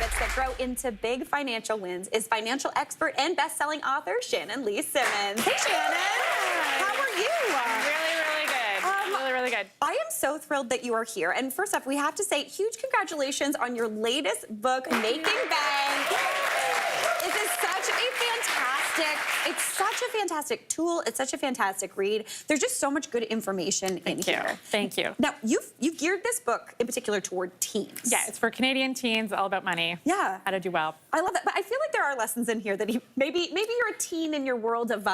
habits that grow into big financial wins is financial expert and best-selling author Shannon Lee Simmons. Hey, Shannon. How are you? Really good. Really good. I am so thrilled that you are here. And first off, we have to say huge congratulations on your latest book, Making Bank. This is such a fantastic tool. It's such a fantastic read. There's just so much good information in here. Thank you. Now, you've geared this book in particular toward teens. Yeah, it's for Canadian teens, all about money. Yeah. How to do well. I love that. But I feel like there are lessons in here that maybe you're a teen in your world of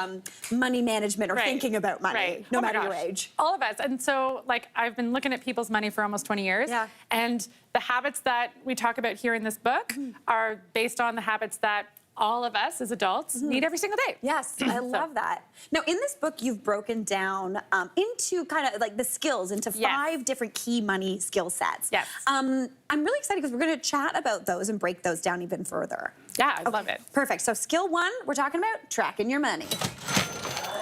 money management or thinking about money, no matter your age. All of us. And so, like, I've been looking at people's money for almost 20 years. Yeah. And the habits that we talk about here in this book are based on the habits that all of us as adults need every single day. Yes, I love that. Now, in this book, you've broken down into kind of like the skills, into 5 different key money skill sets. Yes. I'm really excited because we're going to chat about those and break those down even further. Yeah, I love it. Perfect. So skill 1, we're talking about tracking your money.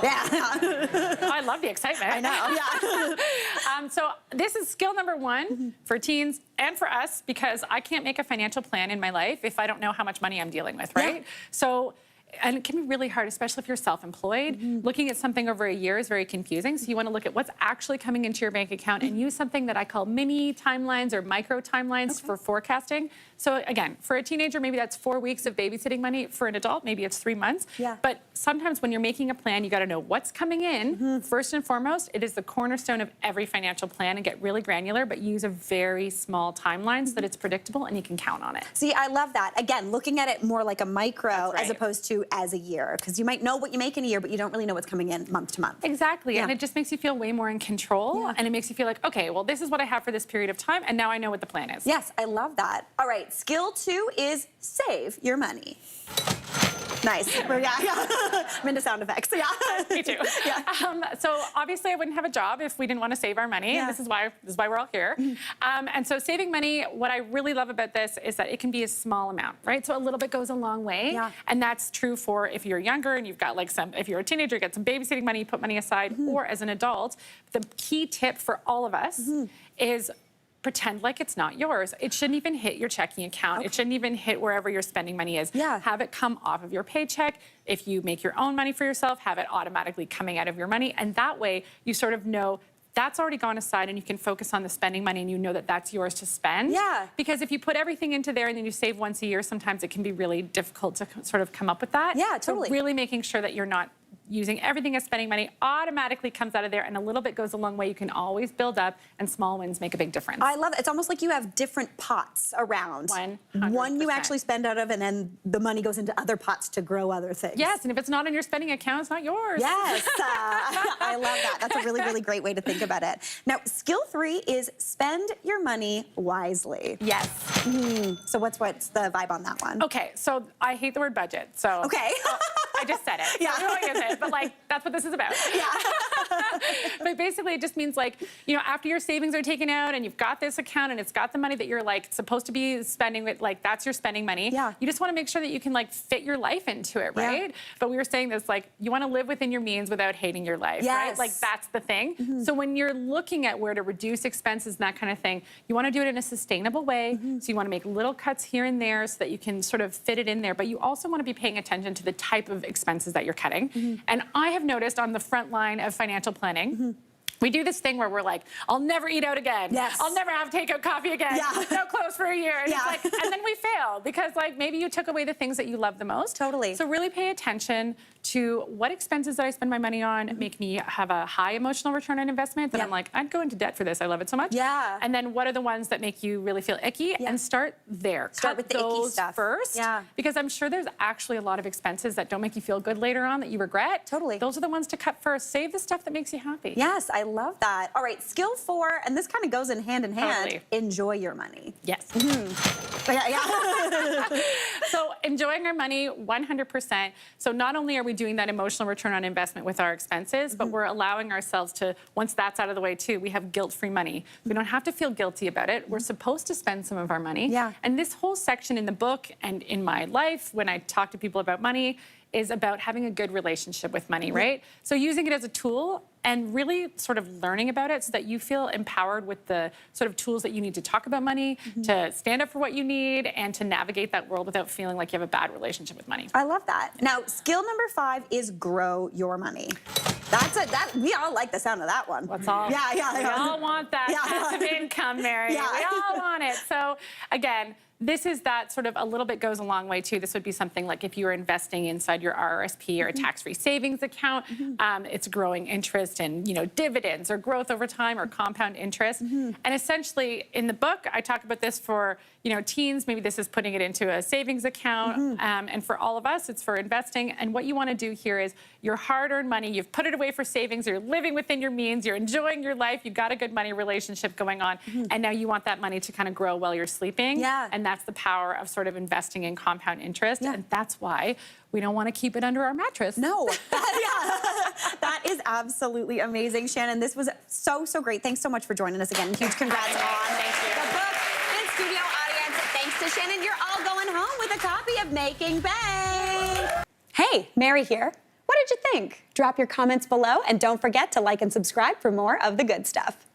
Yeah. I love the excitement. I know, yeah. So this is skill number 1 for teens and for us, because I can't make a financial plan in my life if I don't know how much money I'm dealing with, right? Yeah. So, and it can be really hard, especially if you're self-employed. Looking at something over a year is very confusing. So you want to look at what's actually coming into your bank account and use something that I call mini timelines or micro timelines for forecasting. So again, for a teenager, maybe that's 4 weeks of babysitting money. For an adult, maybe it's 3 months. Yeah. But sometimes when you're making a plan, you got to know what's coming in. First and foremost, it is the cornerstone of every financial plan, and get really granular, but use a very small timeline so that it's predictable and you can count on it. See, I love that. Again, looking at it more like a micro as opposed to as a year, because you might know what you make in a year, but you don't really know what's coming in month to month. Exactly, and it just makes you feel way more in control, and it makes you feel like, okay, well, this is what I have for this period of time, and now I know what the plan is. Yes, I love that. All right, skill 2 is save your money. Nice. I'm into sound effects. Yeah. Me too. Yeah. So obviously I wouldn't have a job if we didn't want to save our money. Yeah. And this is why we're all here. And so saving money, what I really love about this is that it can be a small amount, right? So a little bit goes a long way. Yeah. And that's true for if you're younger and you've got like if you're a teenager, you get some babysitting money, you put money aside, or as an adult. The key tip for all of us is pretend like it's not yours. It shouldn't even hit your checking account. It shouldn't even hit wherever your spending money is. Yeah. Have it come off of your paycheck. If you make your own money for yourself, have it automatically coming out of your money. And that way you sort of know that's already gone aside and you can focus on the spending money and you know that that's yours to spend. Yeah. Because if you put everything into there and then you save once a year, sometimes it can be really difficult to sort of come up with that. Yeah, totally. So really making sure that you're not using everything as spending money, automatically comes out of there, and a little bit goes a long way. You can always build up, and small wins make a big difference. I love it. It's almost like you have different pots around. 100%. One you actually spend out of, and then the money goes into other pots to grow other things. Yes, and if it's not in your spending account, it's not yours. Yes, I love that. That's a really, really great way to think about it. Now, skill 3 is spend your money wisely. Yes. So what's the vibe on that one? Okay, so I hate the word budget, so. Okay. I just said it. Yeah. So everyone gets it, but like, that's what this is about. Yeah. But basically it just means like, you know, after your savings are taken out and you've got this account and it's got the money that you're like supposed to be spending with, like that's your spending money. Yeah. You just want to make sure that you can like fit your life into it, right? Yeah. But we were saying this, like, you want to live within your means without hating your life, right? Like that's the thing. So when you're looking at where to reduce expenses and that kind of thing, you want to do it in a sustainable way. So you want to make little cuts here and there so that you can sort of fit it in there. But you also want to be paying attention to the type of expenses that you're cutting. And I have noticed on the front line of financial planning, we do this thing where we're like, I'll never eat out again. Yes. I'll never have takeout coffee again. Yeah. No clothes for a year. And, it's like, and then we fail because like maybe you took away the things that you love the most. Totally. So really pay attention to what expenses that I spend my money on make me have a high emotional return on investment that I'm like, I'd go into debt for this. I love it so much. Yeah. And then what are the ones that make you really feel icky? And start there. Start with the icky stuff first. Yeah. Because I'm sure there's actually a lot of expenses that don't make you feel good later on that you regret. Totally. Those are the ones to cut first. Save the stuff that makes you happy. Yes, I love that. All right, skill 4, and this kind of goes in hand, Totally. enjoy your money. Yes. Yeah. So enjoying our money 100%. So not only are we doing that emotional return on investment with our expenses, but we're allowing ourselves to, once that's out of the way too, we have guilt-free money. We don't have to feel guilty about it. We're supposed to spend some of our money. Yeah. And this whole section in the book and in my life, when I talk to people about money, is about having a good relationship with money, right? So using it as a tool and really sort of learning about it so that you feel empowered with the sort of tools that you need to talk about money, to stand up for what you need, and to navigate that world without feeling like you have a bad relationship with money. I love that. Now, skill number 5 is grow your money. We all like the sound of that one. Let's all, we all want that passive income, Mary. We all want it. So again, this is that sort of a little bit goes a long way too. This would be something like if you were investing inside your RRSP or a tax-free savings account, it's growing interest in, dividends or growth over time or compound interest. And essentially in the book, I talk about this for, teens, maybe this is putting it into a savings account. And for all of us, it's for investing. And what you want to do here is your hard-earned money, you've put it away for savings, you're living within your means, you're enjoying your life, you've got a good money relationship going on, and now you want that money to kind of grow while you're sleeping. And that's the power of sort of investing in compound interest. And that's why we don't want to keep it under our mattress. No. That is absolutely amazing, Shannon. This was so, so great. Thanks so much for joining us again. Huge congrats on the book and studio audience. Thanks to Shannon, you're all going home with a copy of Making Bank. Hey, Mary here. What did you think? Drop your comments below and don't forget to like and subscribe for more of the good stuff.